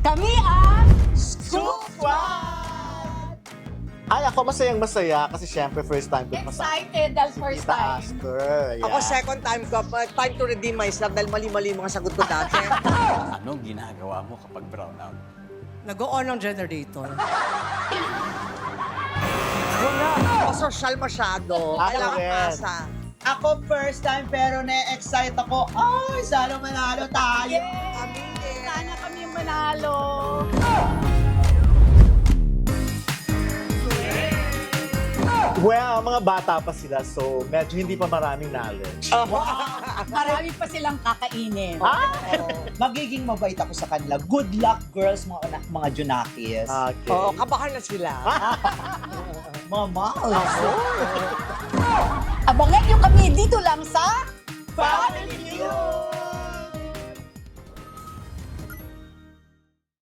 Kami ang Squad! Ay, ako masayang-masaya kasi syempre first time ko excited dahil first Kita time. Aster. Yeah. Ako second time ko, time to redeem myself dahil mali-mali yung mga sagot ko dati. Anong ginagawa mo kapag brownout? Nag-on ang generator. Wala. Ako social masyado. Ako Kailangan rin. pasa. Ako first time pero na-excite ako. Ay, sana manalo tayo. Sana kami manalo. Well, mga bata pa sila, so medyo hindi pa maraming knowledge. Marami pa silang kakainin. Magiging mabait ako sa kanila. Good luck, girls, mga Junakis. Okay. Oo, kabahan na sila. Mama, Abangan nyo kami dito lang sa Family Feud!